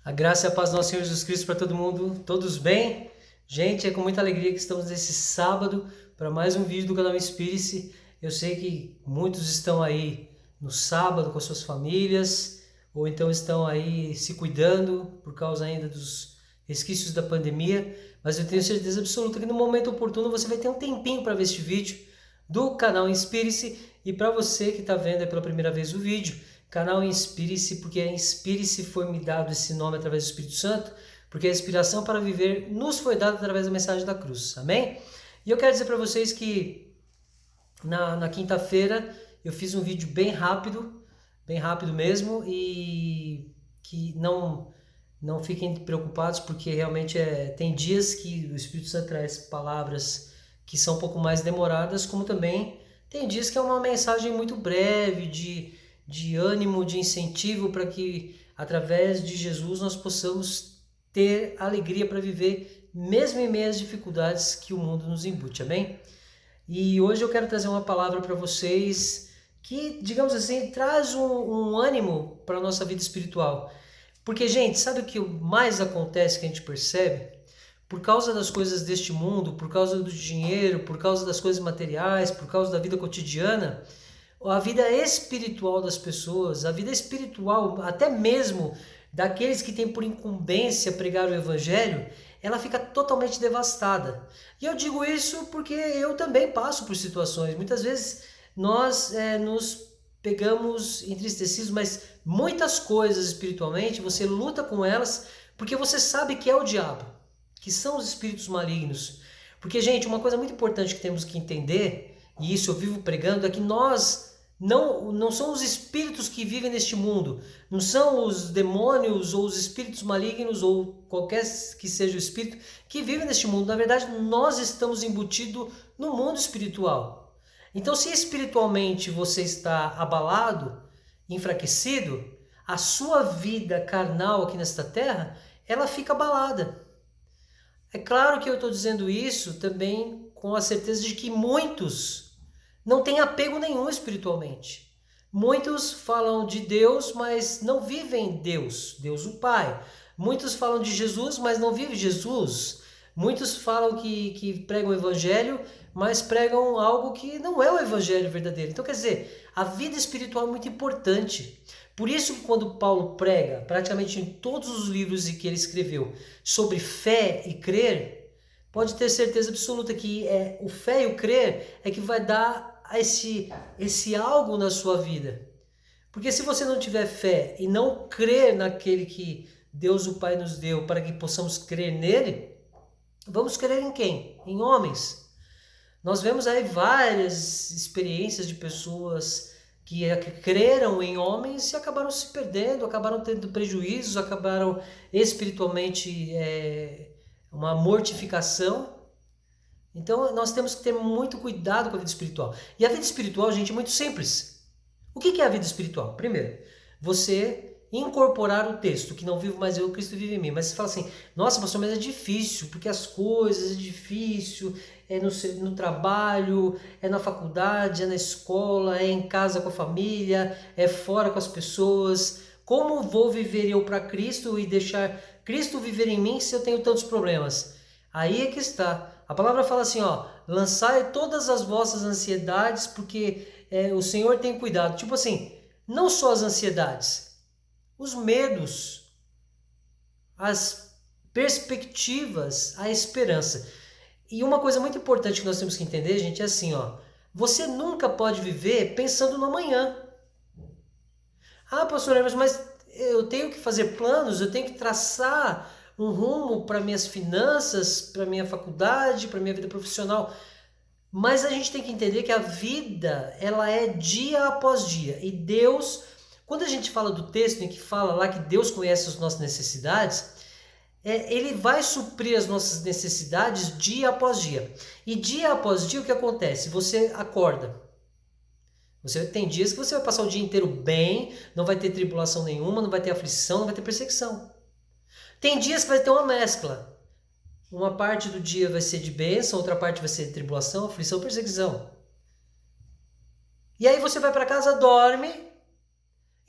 A graça e a paz do nosso Senhor Jesus Cristo para todo mundo. Todos bem? Gente, é com muita alegria que estamos nesse sábado para mais um vídeo do canal Inspire-se. Eu sei que muitos estão aí no sábado com as suas famílias, ou então estão aí se cuidando por causa ainda dos resquícios da pandemia, mas eu tenho certeza absoluta que no momento oportuno você vai ter um tempinho para ver este vídeo do canal Inspire-se. E para você que está vendo pela primeira vez o vídeo, canal Inspire-se, porque Inspire-se foi me dado esse nome através do Espírito Santo, porque a inspiração para viver nos foi dada através da mensagem da cruz, amém? E eu quero dizer para vocês que na quinta-feira eu fiz um vídeo bem rápido mesmo, e que não fiquem preocupados, porque realmente tem dias que o Espírito Santo traz palavras que são um pouco mais demoradas, como também tem dias que é uma mensagem muito breve, de ânimo, de incentivo, para que através de Jesus nós possamos ter alegria para viver, mesmo em meio às dificuldades que o mundo nos embute, amém? E hoje eu quero trazer uma palavra para vocês que, digamos assim, traz um ânimo para a nossa vida espiritual. Porque, gente, sabe o que mais acontece que a gente percebe? Por causa das coisas deste mundo, por causa do dinheiro, por causa das coisas materiais, por causa da vida cotidiana, a vida espiritual das pessoas, a vida espiritual até mesmo daqueles que têm por incumbência pregar o evangelho, ela fica totalmente devastada. E eu digo isso porque eu também passo por situações. Muitas vezes nós nos pegamos entristecidos, mas muitas coisas espiritualmente você luta com elas porque você sabe que é o diabo, que são os espíritos malignos. Porque, gente, uma coisa muito importante que temos que entender, e isso eu vivo pregando, é que nós não são os espíritos que vivem neste mundo, não são os demônios ou os espíritos malignos ou qualquer que seja o espírito que vive neste mundo. Na verdade, nós estamos embutidos no mundo espiritual. Então, se espiritualmente você está abalado, enfraquecido, a sua vida carnal aqui nesta terra, ela fica abalada. É claro que eu estou dizendo isso também com a certeza de que muitos não têm apego nenhum espiritualmente. Muitos falam de Deus, mas não vivem Deus, Deus o Pai. Muitos falam de Jesus, mas não vivem Jesus. Muitos falam que pregam o Evangelho, mas pregam algo que não é o Evangelho verdadeiro. Então, quer dizer, a vida espiritual é muito importante. Por isso que quando Paulo prega, praticamente em todos os livros que ele escreveu, sobre fé e crer, pode ter certeza absoluta que o fé e o crer é que vai dar esse algo na sua vida. Porque se você não tiver fé e não crer naquele que Deus o Pai nos deu para que possamos crer nele, vamos crer em quem? Em homens. Nós vemos aí várias experiências de pessoas que creram em homens e acabaram se perdendo, acabaram tendo prejuízos, acabaram espiritualmente uma mortificação. Então nós temos que ter muito cuidado com a vida espiritual. E a vida espiritual, gente, é muito simples. O que é a vida espiritual? Primeiro, você incorporar o texto, que não vivo mais eu, Cristo vive em mim. Mas você fala assim, nossa, pastor, mas é difícil, porque as coisas é difícil, é no trabalho, é na faculdade, é na escola, é em casa com a família, é fora com as pessoas. Como vou viver eu para Cristo e deixar Cristo viver em mim se eu tenho tantos problemas? Aí é que está. A palavra fala assim, ó, lançai todas as vossas ansiedades, porque o Senhor tem cuidado. Tipo assim, não só as ansiedades, os medos, as perspectivas, a esperança. E uma coisa muito importante que nós temos que entender, gente, é assim, ó, você nunca pode viver pensando no amanhã. Ah, pastor Hermes, mas eu tenho que fazer planos, eu tenho que traçar um rumo para minhas finanças, para minha faculdade, para minha vida profissional. Mas a gente tem que entender que a vida, ela é dia após dia. E Deus, quando a gente fala do texto em que fala lá que Deus conhece as nossas necessidades, Ele vai suprir as nossas necessidades dia após dia. E dia após dia o que acontece? Você acorda. Você tem dias que você vai passar o dia inteiro bem, não vai ter tribulação nenhuma, não vai ter aflição, não vai ter perseguição. Tem dias que vai ter uma mescla. Uma parte do dia vai ser de bênção, outra parte vai ser de tribulação, aflição, perseguição. E aí você vai para casa, dorme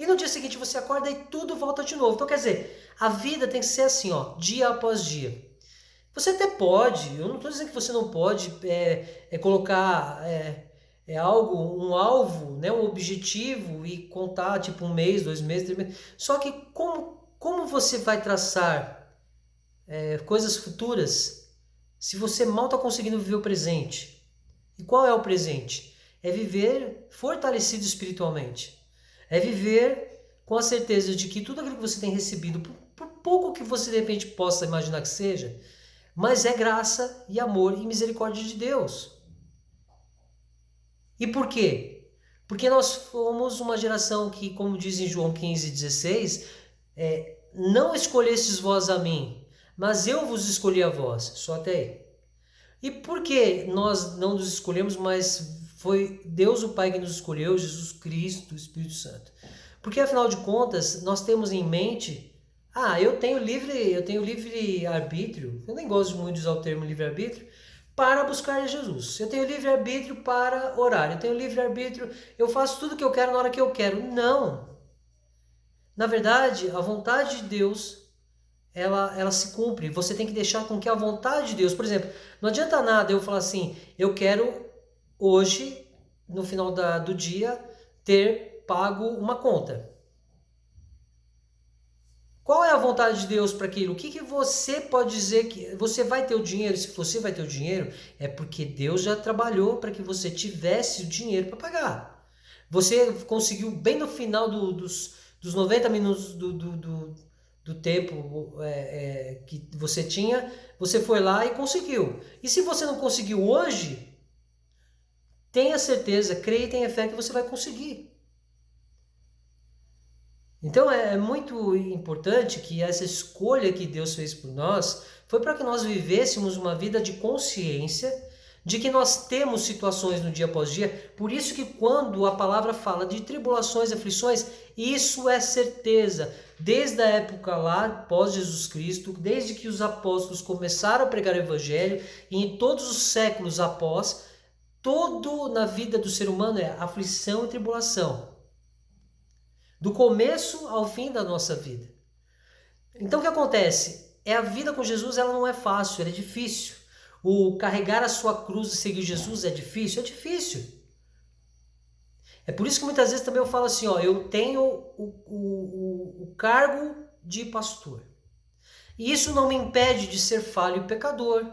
E no dia seguinte você acorda e tudo volta de novo. Então quer dizer, a vida tem que ser assim, ó, dia após dia. Você até pode, eu não estou dizendo que você não pode colocar algo, um alvo, né, um objetivo e contar tipo 1 mês, 2 meses, 3 meses. Só que como você vai traçar coisas futuras se você mal está conseguindo viver o presente? E qual é o presente? É viver fortalecido espiritualmente. É viver com a certeza de que tudo aquilo que você tem recebido, por pouco que você de repente possa imaginar que seja, mas é graça e amor e misericórdia de Deus. E por quê? Porque nós fomos uma geração que, como diz em João 15,16, não escolhestes vós a mim, mas eu vos escolhi a vós. Só até aí. E por que nós não nos escolhemos, mas foi Deus o Pai que nos escolheu, Jesus Cristo, o Espírito Santo? Porque afinal de contas, nós temos em mente, eu tenho livre arbítrio, eu nem gosto muito de usar o termo livre arbítrio, para buscar Jesus. Eu tenho livre arbítrio para orar, eu tenho livre arbítrio, eu faço tudo o que eu quero na hora que eu quero. Não. Na verdade, a vontade de Deus ela se cumpre. Você tem que deixar com que a vontade de Deus, por exemplo, não adianta nada eu falar assim, eu quero hoje, no final do dia, ter pago uma conta. Qual é a vontade de Deus para aquilo? O que você pode dizer que você vai ter o dinheiro? Se você vai ter o dinheiro, é porque Deus já trabalhou para que você tivesse o dinheiro para pagar. Você conseguiu bem no final dos 90 minutos do tempo que você tinha, você foi lá e conseguiu. E se você não conseguiu hoje, tenha certeza, creia e tenha fé que você vai conseguir. Então é muito importante que essa escolha que Deus fez por nós foi para que nós vivêssemos uma vida de consciência de que nós temos situações no dia após dia. Por isso que quando a palavra fala de tribulações e aflições, isso é certeza. Desde a época lá, pós Jesus Cristo, desde que os apóstolos começaram a pregar o evangelho, e em todos os séculos após, todo na vida do ser humano é aflição e tribulação. Do começo ao fim da nossa vida. Então o que acontece? A vida com Jesus ela não é fácil, ela é difícil. O carregar a sua cruz e seguir Jesus é difícil? É difícil. É por isso que muitas vezes também eu falo assim, eu tenho o cargo de pastor. E isso não me impede de ser falho e pecador,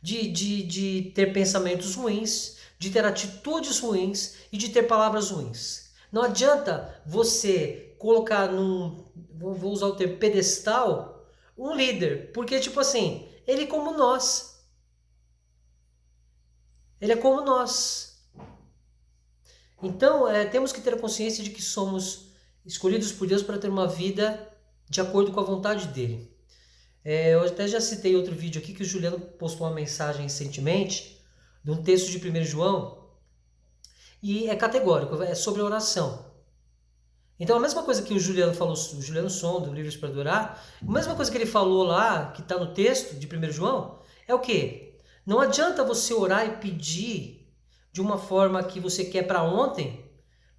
de ter pensamentos ruins, de ter atitudes ruins e de ter palavras ruins. Não adianta você colocar vou usar o termo pedestal, um líder, porque tipo assim, ele é como nós. Ele é como nós. Então, temos que ter a consciência de que somos escolhidos por Deus para ter uma vida de acordo com a vontade dele. Eu até já citei outro vídeo aqui que o Juliano postou uma mensagem recentemente de um texto de 1 João, e é categórico, é sobre oração. Então a mesma coisa que o Juliano falou, o Juliano Som, do Livros para Adorar, a mesma coisa que ele falou lá, que está no texto de 1 João, é o quê? Não adianta você orar e pedir de uma forma que você quer para ontem,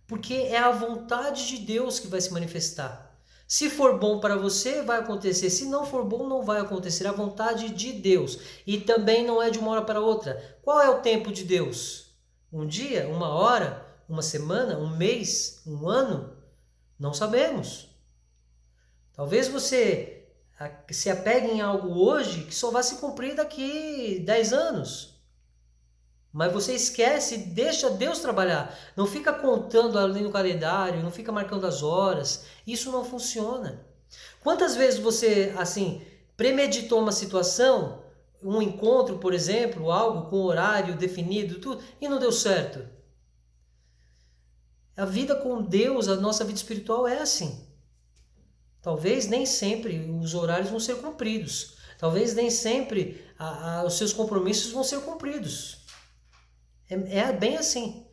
porque é a vontade de Deus que vai se manifestar. Se for bom para você, vai acontecer. Se não for bom, não vai acontecer. É a vontade de Deus. E também não é de uma hora para outra. Qual é o tempo de Deus? Um dia? Uma hora? Uma semana? Um mês? Um ano? Não sabemos. Talvez você se apegue em algo hoje que só vai se cumprir daqui 10 anos. Mas você esquece e deixa Deus trabalhar. Não fica contando ali no calendário, não fica marcando as horas. Isso não funciona. Quantas vezes você, assim, premeditou uma situação, um encontro, por exemplo, algo com horário definido, tudo, e não deu certo? A vida com Deus, a nossa vida espiritual é assim. Talvez nem sempre os horários vão ser cumpridos. Talvez nem sempre os seus compromissos vão ser cumpridos. É bem assim.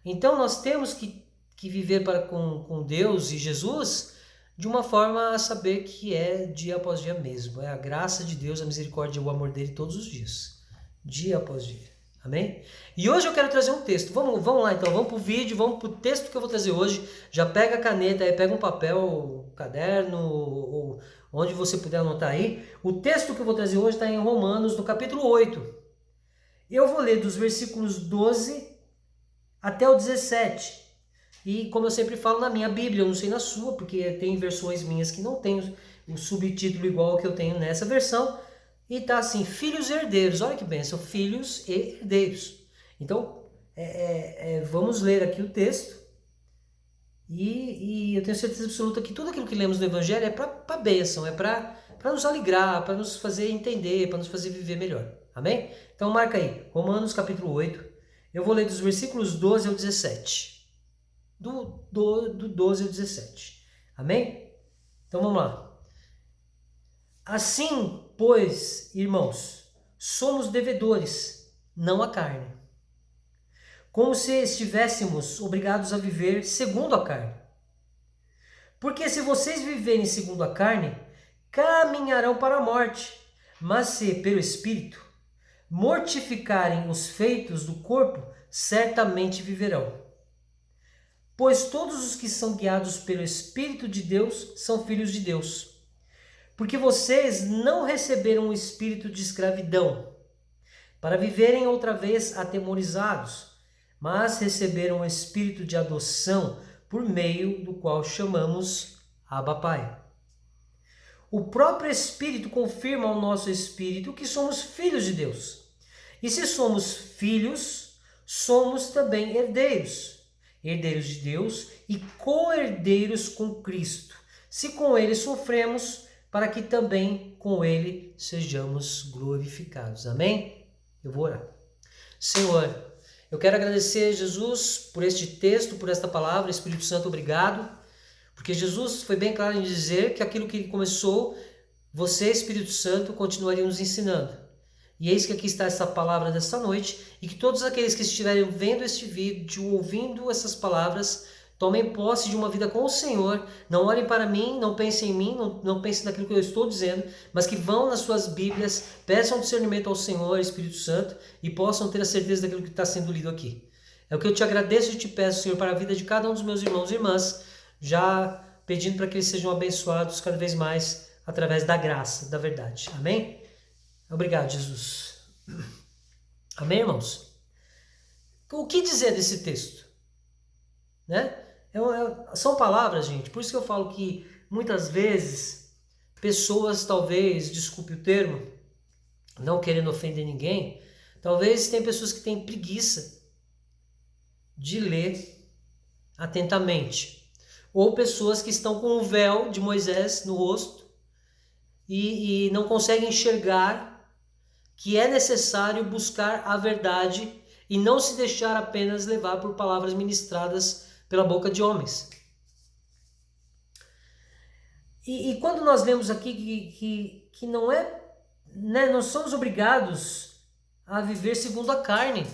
Então nós temos que viver com Deus e Jesus de uma forma a saber que é dia após dia mesmo. É a graça de Deus, a misericórdia e o amor dele todos os dias. Dia após dia. Amém? E hoje eu quero trazer um texto. Vamos lá então, vamos para o vídeo, vamos para o texto que eu vou trazer hoje. Já pega a caneta aí, pega um papel, um caderno, ou onde você puder anotar aí. O texto que eu vou trazer hoje está em Romanos, no capítulo 8. Eu vou ler dos versículos 12 até o 17. E como eu sempre falo na minha Bíblia, eu não sei na sua, porque tem versões minhas que não tem o subtítulo igual ao que eu tenho nessa versão. E tá assim, filhos e herdeiros. Olha que bênção, filhos e herdeiros. Então, vamos ler aqui o texto. E eu tenho certeza absoluta que tudo aquilo que lemos no Evangelho é para bênção, é para nos alegrar, para nos fazer entender, para nos fazer viver melhor. Amém? Então marca aí, Romanos capítulo 8. Eu vou ler dos versículos 12 ao 17. Do 12 ao 17. Amém? Então vamos lá. Assim, pois, irmãos, somos devedores, não à carne, como se estivéssemos obrigados a viver segundo a carne. Porque se vocês viverem segundo a carne, caminharão para a morte, mas se pelo Espírito mortificarem os feitos do corpo, certamente viverão. Pois todos os que são guiados pelo Espírito de Deus são filhos de Deus. Porque vocês não receberam o espírito de escravidão, para viverem outra vez atemorizados, mas receberam o espírito de adoção, por meio do qual chamamos Abba Pai. O próprio Espírito confirma ao nosso espírito que somos filhos de Deus. E se somos filhos, somos também herdeiros, herdeiros de Deus e co-herdeiros com Cristo, se com Ele sofremos, para que também com Ele sejamos glorificados. Amém? Eu vou orar. Senhor, eu quero agradecer a Jesus por este texto, por esta palavra. Espírito Santo, obrigado. Porque Jesus foi bem claro em dizer que aquilo que Ele começou, você, Espírito Santo, continuaria nos ensinando. E eis que aqui está essa palavra desta noite, e que todos aqueles que estiverem vendo este vídeo, ouvindo essas palavras, tomem posse de uma vida com o Senhor. Não olhem para mim, não pensem em mim, não pensem naquilo que eu estou dizendo, mas que vão nas suas Bíblias, peçam discernimento ao Senhor, Espírito Santo, e possam ter a certeza daquilo que está sendo lido aqui. É o que eu te agradeço e te peço, Senhor, para a vida de cada um dos meus irmãos e irmãs, já pedindo para que eles sejam abençoados cada vez mais através da graça, da verdade. Amém? Obrigado, Jesus. Amém, irmãos? O que dizer desse texto? Né? São palavras, gente, por isso que eu falo que muitas vezes pessoas, talvez, desculpe o termo, não querendo ofender ninguém, talvez tem pessoas que têm preguiça de ler atentamente, ou pessoas que estão com o véu de Moisés no rosto e não conseguem enxergar que é necessário buscar a verdade e não se deixar apenas levar por palavras ministradas pela boca de homens. E quando nós lemos aqui que não é, né, nós somos obrigados a viver segundo a carne.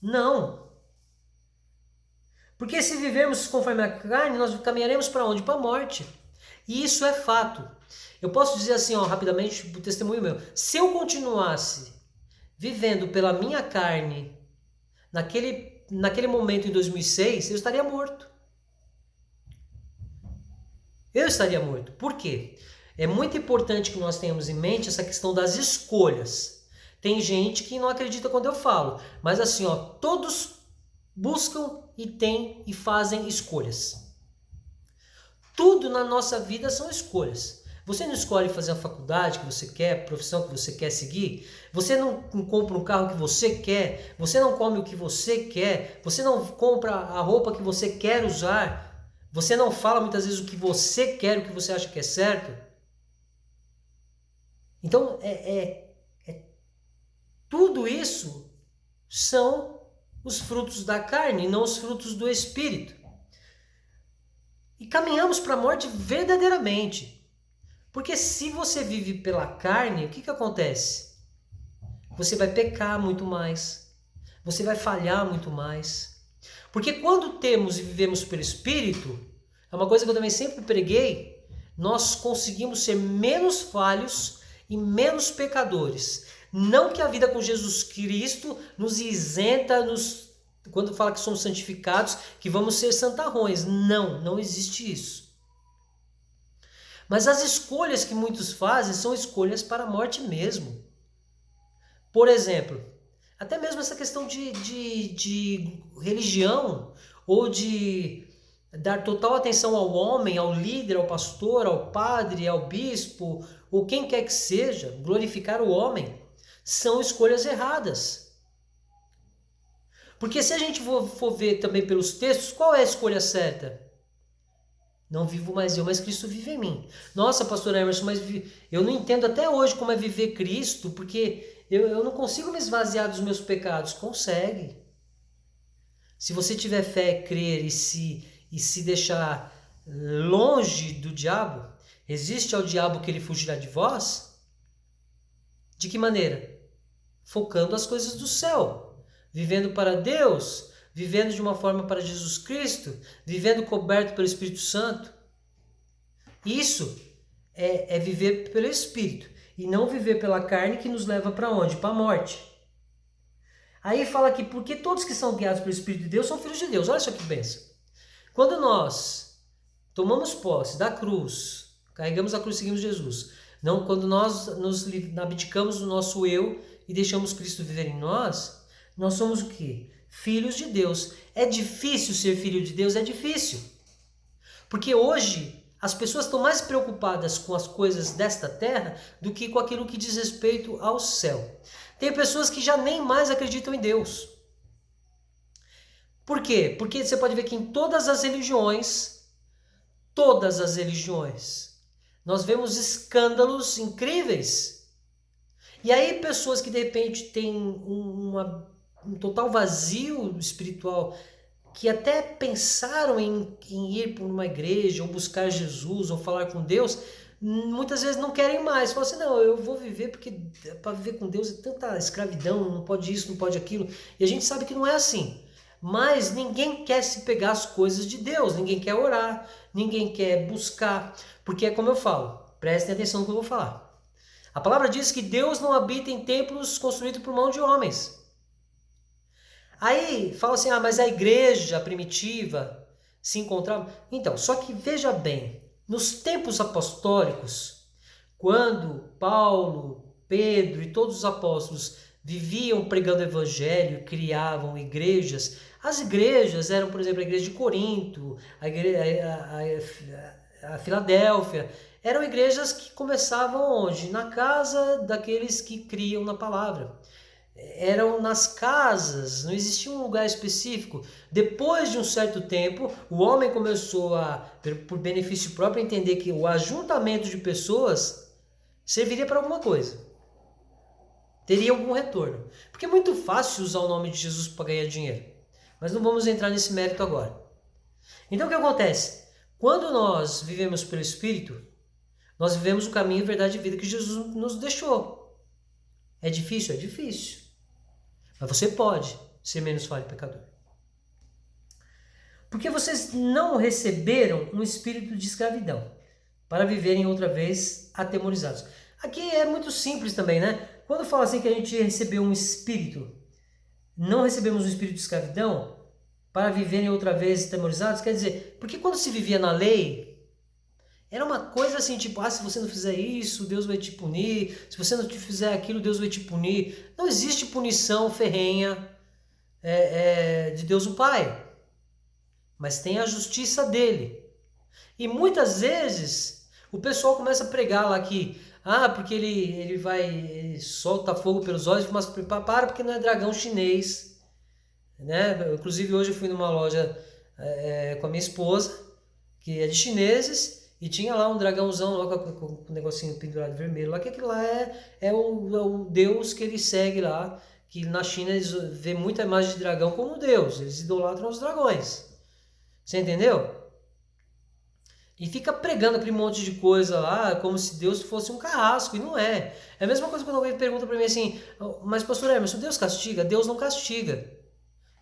Não. Porque se vivermos conforme a carne, nós caminharemos para onde? Para a morte. E isso é fato. Eu posso dizer assim, rapidamente, o testemunho meu. Se eu continuasse vivendo pela minha carne naquele momento em 2006, eu estaria morto. Eu estaria morto. Por quê? É muito importante que nós tenhamos em mente essa questão das escolhas. Tem gente que não acredita quando eu falo, mas assim, todos buscam e têm e fazem escolhas. Tudo na nossa vida são escolhas. Você não escolhe fazer a faculdade que você quer, a profissão que você quer seguir, você não compra um carro que você quer, você não come o que você quer, você não compra a roupa que você quer usar, você não fala muitas vezes o que você quer, o que você acha que é certo. Então, tudo isso são os frutos da carne, não os frutos do Espírito. E caminhamos para a morte verdadeiramente. Porque se você vive pela carne, o que acontece? Você vai pecar muito mais. Você vai falhar muito mais. Porque quando temos e vivemos pelo Espírito, é uma coisa que eu também sempre preguei, nós conseguimos ser menos falhos e menos pecadores. Não que a vida com Jesus Cristo nos isenta, quando fala que somos santificados, que vamos ser santarrões. Não, não existe isso. Mas as escolhas que muitos fazem são escolhas para a morte mesmo. Por exemplo, até mesmo essa questão de religião, ou de dar total atenção ao homem, ao líder, ao pastor, ao padre, ao bispo, ou quem quer que seja, glorificar o homem, são escolhas erradas. Porque se a gente for ver também pelos textos, qual é a escolha certa? Não vivo mais eu, mas Cristo vive em mim. Nossa, pastor Emerson, mas eu não entendo até hoje como é viver Cristo, porque eu não consigo me esvaziar dos meus pecados. Consegue. Se você tiver fé, crer e se deixar longe do diabo, resiste ao diabo que ele fugirá de vós? De que maneira? Focando as coisas do céu, vivendo para Deus, vivendo de uma forma para Jesus Cristo, vivendo coberto pelo Espírito Santo. Isso é viver pelo Espírito e não viver pela carne, que nos leva para onde? Para a morte. Aí fala aqui, porque todos que são guiados pelo Espírito de Deus são filhos de Deus. Olha só que bênção. Quando nós tomamos posse da cruz, carregamos a cruz e seguimos Jesus, não, quando nós nos abdicamos do nosso eu e deixamos Cristo viver em nós somos o quê? Filhos de Deus. É difícil ser filho de Deus? É difícil. Porque hoje as pessoas estão mais preocupadas com as coisas desta terra do que com aquilo que diz respeito ao céu. Tem pessoas que já nem mais acreditam em Deus. Por quê? Porque você pode ver que em todas as religiões, nós vemos escândalos incríveis. E aí pessoas que de repente têm um total vazio espiritual, que até pensaram em ir para uma igreja, ou buscar Jesus, ou falar com Deus, muitas vezes não querem mais. Falam assim, não, eu vou viver porque para viver com Deus é tanta escravidão, não pode isso, não pode aquilo. E a gente sabe que não é assim. Mas ninguém quer se pegar as coisas de Deus, ninguém quer orar, ninguém quer buscar. Porque é como eu falo, prestem atenção no que eu vou falar. A palavra diz que Deus não habita em templos construídos por mão de homens. Aí fala assim, mas a igreja primitiva se encontrava... Então, só que veja bem, nos tempos apostólicos, quando Paulo, Pedro e todos os apóstolos viviam pregando o evangelho, criavam igrejas, as igrejas eram, por exemplo, a igreja de Corinto, a Filadélfia, eram igrejas que começavam onde? Na casa daqueles que criam na palavra. Eram nas casas, não existia um lugar específico. Depois de um certo tempo, o homem começou por benefício próprio, a entender que o ajuntamento de pessoas serviria para alguma coisa. Teria algum retorno. Porque é muito fácil usar o nome de Jesus para ganhar dinheiro. Mas não vamos entrar nesse mérito agora. Então o que acontece? Quando nós vivemos pelo Espírito, nós vivemos o caminho, verdade e vida que Jesus nos deixou. É difícil? É difícil. Mas você pode ser menos falho e pecador. Porque vocês não receberam um espírito de escravidão para viverem outra vez atemorizados. Aqui é muito simples também, né? Quando fala assim que a gente recebeu um espírito, não recebemos um espírito de escravidão para viverem outra vez atemorizados, quer dizer, porque quando se vivia na lei, era uma coisa assim, tipo, se você não fizer isso, Deus vai te punir. Se você não fizer aquilo, Deus vai te punir. Não existe punição ferrenha de Deus o Pai. Mas tem a justiça dele. E muitas vezes o pessoal começa a pregar lá que, porque ele solta fogo pelos olhos, mas para porque não é dragão chinês. Né? Inclusive hoje eu fui numa loja com a minha esposa, que é de chineses, e tinha lá um dragãozão lá com um negocinho pendurado vermelho. Lá que aquilo lá é o Deus que ele segue lá. Que na China eles vê muita imagem de dragão como Deus. Eles idolatram os dragões. Você entendeu? E fica pregando aquele monte de coisa lá como se Deus fosse um carrasco. E não é. É a mesma coisa quando alguém pergunta para mim assim, mas pastor Emerson, Deus castiga? Deus não castiga.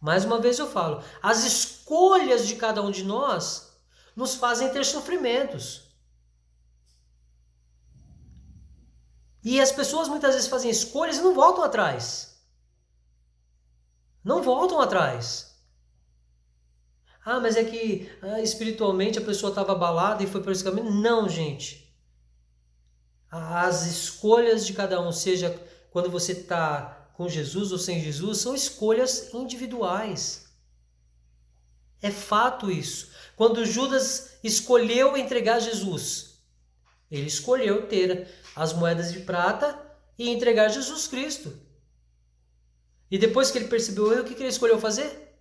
Mais uma vez eu falo, as escolhas de cada um de nós nos fazem ter sofrimentos. E as pessoas muitas vezes fazem escolhas e não voltam atrás. Não voltam atrás. Ah, mas é que espiritualmente a pessoa estava abalada e foi por esse caminho. Não, gente. As escolhas de cada um, seja quando você está com Jesus ou sem Jesus, são escolhas individuais. É fato isso. Quando Judas escolheu entregar Jesus, ele escolheu ter as moedas de prata e entregar Jesus Cristo. E depois que ele percebeu o erro, o que ele escolheu fazer?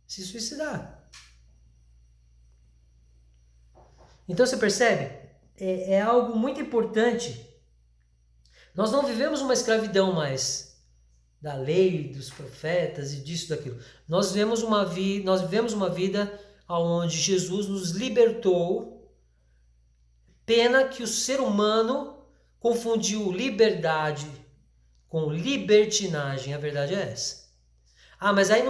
Se suicidar. Então você percebe? É algo muito importante. Nós não vivemos uma escravidão mais da lei, dos profetas e disso, daquilo. Nós vivemos uma vida onde Jesus nos libertou. Pena que o ser humano confundiu liberdade com libertinagem. A verdade é essa. Ah, mas aí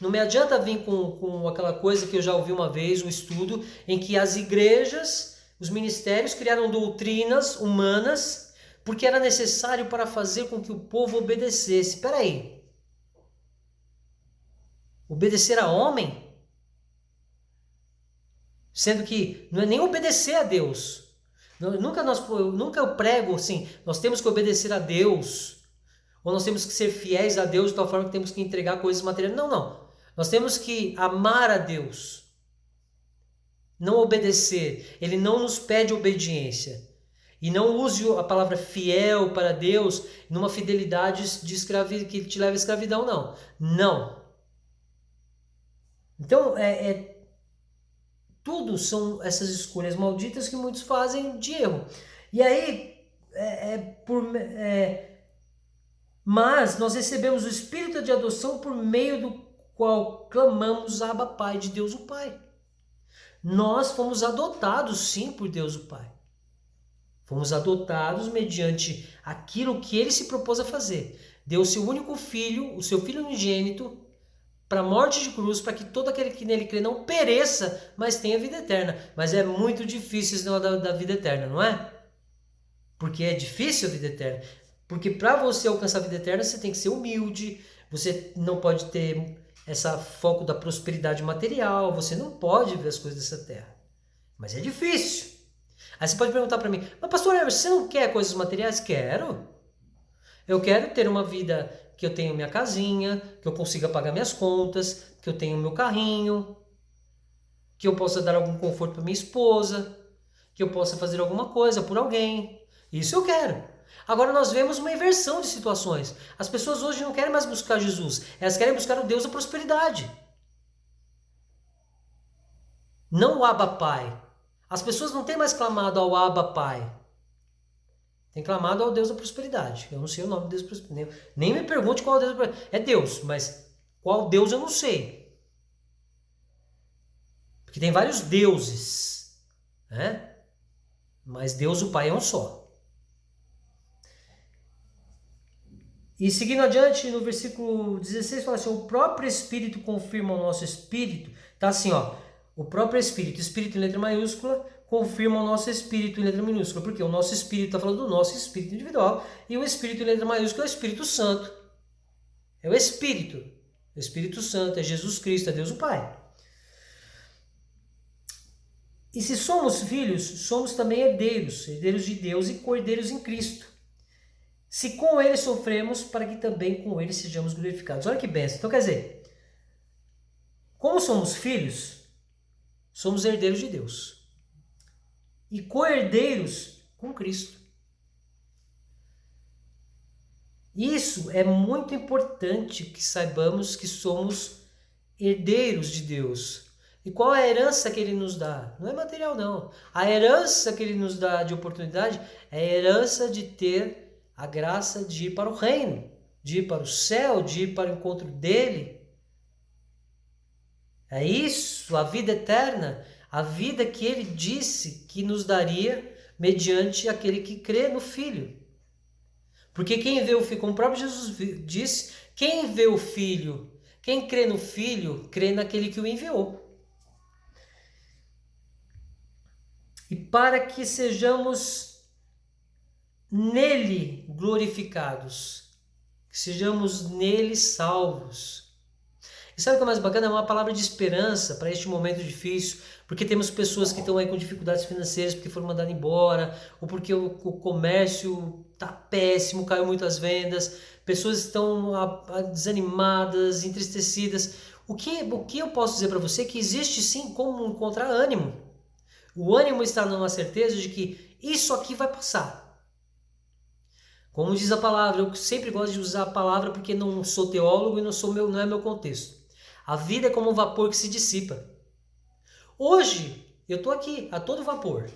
não me adianta vir com aquela coisa que eu já ouvi uma vez, um estudo, em que as igrejas, os ministérios criaram doutrinas humanas porque era necessário para fazer com que o povo obedecesse. Espera aí. Obedecer a homem? Sendo que não é nem obedecer a Deus. Nunca eu prego assim, nós temos que obedecer a Deus, ou nós temos que ser fiéis a Deus de tal forma que temos que entregar coisas materiais. Não, não. Nós temos que amar a Deus, não obedecer. Ele não nos pede obediência. E não use a palavra fiel para Deus numa fidelidade que te leva à escravidão, não. Não. Então, tudo são essas escolhas malditas que muitos fazem de erro. E aí, mas nós recebemos o Espírito de adoção por meio do qual clamamos Abba Pai, de Deus o Pai. Nós fomos adotados sim por Deus o Pai. Fomos adotados mediante aquilo que ele se propôs a fazer. Deu seu único filho, o seu filho unigênito, para a morte de cruz, para que todo aquele que nele crê não pereça, mas tenha vida eterna. Mas é muito difícil esse negócio da vida eterna, não é? Porque é difícil a vida eterna. Porque para você alcançar a vida eterna, você tem que ser humilde, você não pode ter esse foco da prosperidade material, você não pode ver as coisas dessa terra. Mas é difícil. Aí você pode perguntar para mim, mas pastor Emerson, você não quer coisas materiais? Quero. Eu quero ter uma vida que eu tenha minha casinha, que eu consiga pagar minhas contas, que eu tenha o meu carrinho, que eu possa dar algum conforto para minha esposa, que eu possa fazer alguma coisa por alguém. Isso eu quero. Agora nós vemos uma inversão de situações. As pessoas hoje não querem mais buscar Jesus, elas querem buscar o Deus da prosperidade. Não o Abba Pai. As pessoas não têm mais clamado ao Abba Pai. Tem clamado ao Deus da prosperidade. Eu não sei o nome do Deus da prosperidade. Nem me pergunte qual é o Deus da prosperidade. É Deus, mas qual Deus eu não sei. Porque tem vários deuses, né? Mas Deus o Pai é um só. E seguindo adiante, no versículo 16, fala assim, o próprio Espírito confirma o nosso Espírito. Tá assim, ó. O próprio Espírito em letra maiúscula, confirma o nosso Espírito em letra minúscula. Porque o nosso Espírito está falando do nosso Espírito individual. E o Espírito em letra maiúscula é o Espírito Santo. É o Espírito. O Espírito Santo é Jesus Cristo, é Deus o Pai. E se somos filhos, somos também herdeiros. Herdeiros de Deus e co-herdeiros em Cristo. Se com ele sofremos, para que também com ele sejamos glorificados. Olha que bênção. Então quer dizer, como somos filhos, somos herdeiros de Deus. E co-herdeiros com Cristo. Isso é muito importante que saibamos que somos herdeiros de Deus. E qual é a herança que ele nos dá? Não é material, não. A herança que ele nos dá de oportunidade é a herança de ter a graça de ir para o reino, de ir para o céu, de ir para o encontro dele. É isso, a vida eterna, a vida que ele disse que nos daria mediante aquele que crê no Filho. Porque quem vê o Filho, como o próprio Jesus disse, quem vê o Filho, quem crê no Filho, crê naquele que o enviou. E para que sejamos nele glorificados, que sejamos nele salvos. E sabe o que é mais bacana? É uma palavra de esperança para este momento difícil, porque temos pessoas que estão aí com dificuldades financeiras porque foram mandadas embora, ou porque o comércio está péssimo, caiu muito as vendas, pessoas estão desanimadas, entristecidas. O que eu posso dizer para você é que existe sim como encontrar ânimo. O ânimo está numa certeza de que isso aqui vai passar. Como diz a palavra, eu sempre gosto de usar a palavra porque não sou teólogo e não é meu contexto. A vida é como um vapor que se dissipa. Hoje, eu estou aqui a todo vapor.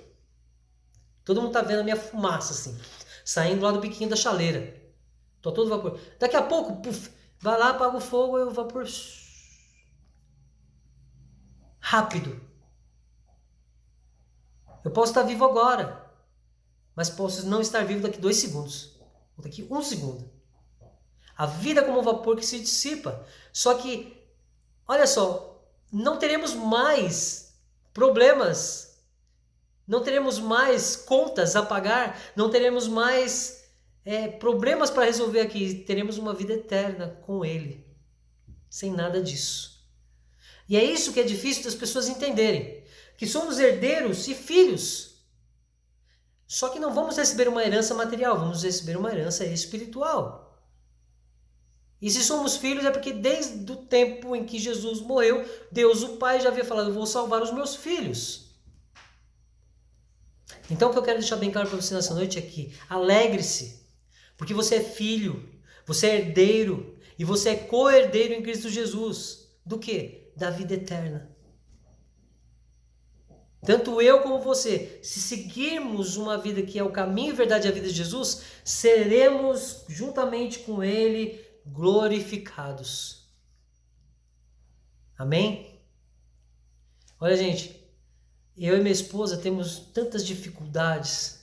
Todo mundo está vendo a minha fumaça assim, saindo lá do biquinho da chaleira. Estou a todo vapor. Daqui a pouco, puf, vai lá, apaga o fogo e o vapor... rápido. Eu posso estar vivo agora, mas posso não estar vivo daqui 2 segundos. Ou daqui 1 segundo. A vida é como um vapor que se dissipa. Só que, olha só, não teremos mais problemas, não teremos mais contas a pagar, não teremos mais problemas para resolver aqui. Teremos uma vida eterna com Ele, sem nada disso. E é isso que é difícil das pessoas entenderem, que somos herdeiros e filhos. Só que não vamos receber uma herança material, vamos receber uma herança espiritual. E se somos filhos é porque desde o tempo em que Jesus morreu, Deus o Pai já havia falado, eu vou salvar os meus filhos. Então o que eu quero deixar bem claro para você nessa noite é que alegre-se, porque você é filho, você é herdeiro e você é co-herdeiro em Cristo Jesus. Do quê? Da vida eterna. Tanto eu como você, se seguirmos uma vida que é o caminho e verdade e a vida de Jesus, seremos juntamente com Ele glorificados. Amém? Olha, gente, eu e minha esposa temos tantas dificuldades,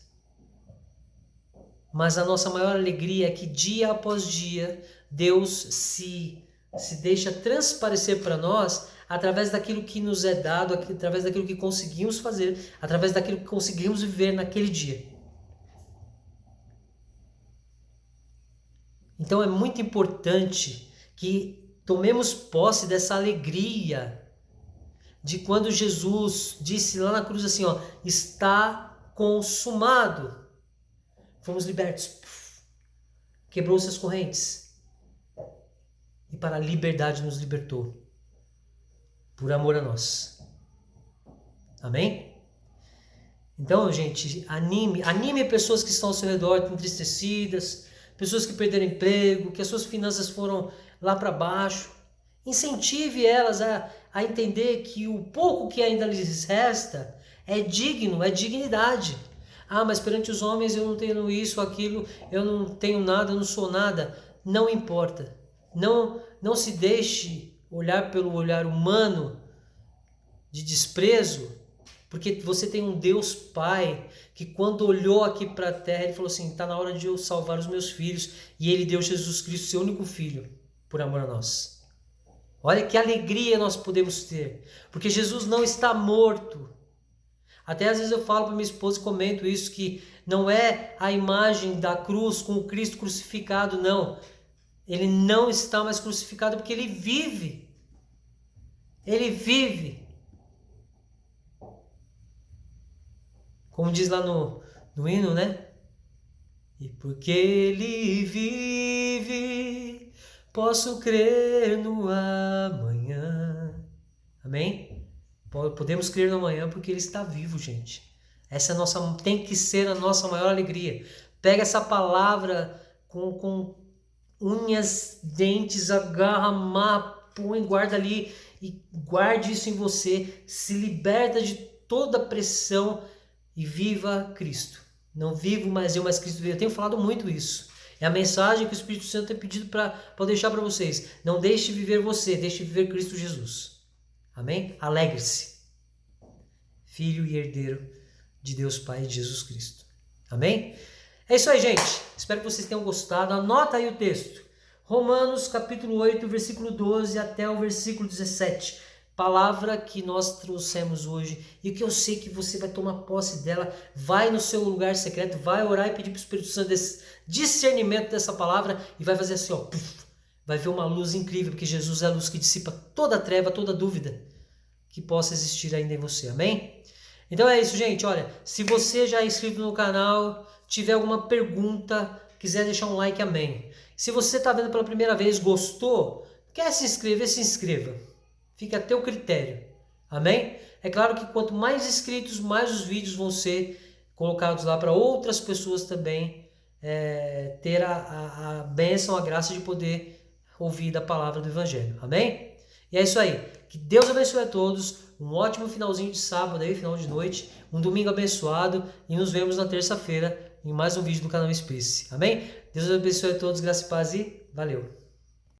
mas a nossa maior alegria é que dia após dia Deus se deixa transparecer para nós através daquilo que nos é dado, através daquilo que conseguimos fazer, através daquilo que conseguimos viver naquele dia. Então é muito importante que tomemos posse dessa alegria de quando Jesus disse lá na cruz assim, ó, está consumado. Fomos libertos. Quebrou-se as correntes. E para a liberdade nos libertou. Por amor a nós. Amém? Então, gente, anime pessoas que estão ao seu redor entristecidas, pessoas que perderam emprego, que as suas finanças foram lá para baixo. Incentive elas a entender que o pouco que ainda lhes resta é digno, é dignidade. Ah, mas perante os homens eu não tenho isso, aquilo, eu não tenho nada, eu não sou nada. Não importa. Não se deixe olhar pelo olhar humano de desprezo, porque você tem um Deus Pai que quando olhou aqui para a terra, ele falou assim, está na hora de eu salvar os meus filhos, e ele deu Jesus Cristo, seu único filho, por amor a nós. Olha que alegria nós podemos ter, porque Jesus não está morto. Até às vezes eu falo para minha esposa e comento isso, que não é a imagem da cruz com o Cristo crucificado, não. Ele não está mais crucificado porque ele vive. Ele vive. Como diz lá no hino, né? E porque ele vive, posso crer no amanhã. Amém? Podemos crer no amanhã porque ele está vivo, gente. Essa tem que ser a nossa maior alegria. Pega essa palavra com unhas, dentes, agarra, amarra, põe, guarda ali e guarde isso em você. Se liberta de toda pressão e viva Cristo. Não vivo mais eu, mas Cristo vive. Eu tenho falado muito isso. É a mensagem que o Espírito Santo tem pedido para deixar para vocês. Não deixe viver você, deixe viver Cristo Jesus. Amém? Alegre-se. Filho e herdeiro de Deus Pai e de Jesus Cristo. Amém? É isso aí, gente. Espero que vocês tenham gostado. Anota aí o texto. Romanos capítulo 8, versículo 12 até o versículo 17. palavra que nós trouxemos hoje e que eu sei que você vai tomar posse dela, vai no seu lugar secreto, vai orar e pedir para o Espírito Santo esse discernimento dessa palavra e vai fazer assim, ó, puff, vai ver uma luz incrível, porque Jesus é a luz que dissipa toda treva, toda dúvida que possa existir ainda em você, amém? Então é isso, gente, olha, se você já é inscrito no canal, tiver alguma pergunta, quiser deixar um like, amém. Se você está vendo pela primeira vez, gostou, quer se inscrever, se inscreva. Fica a teu critério, amém? É claro que quanto mais inscritos, mais os vídeos vão ser colocados lá para outras pessoas também ter a bênção, a graça de poder ouvir da palavra do Evangelho, amém? E é isso aí, que Deus abençoe a todos, um ótimo finalzinho de sábado aí, final de noite, um domingo abençoado e nos vemos na terça-feira em mais um vídeo do canal Space, amém? Deus abençoe a todos, graça e paz e valeu!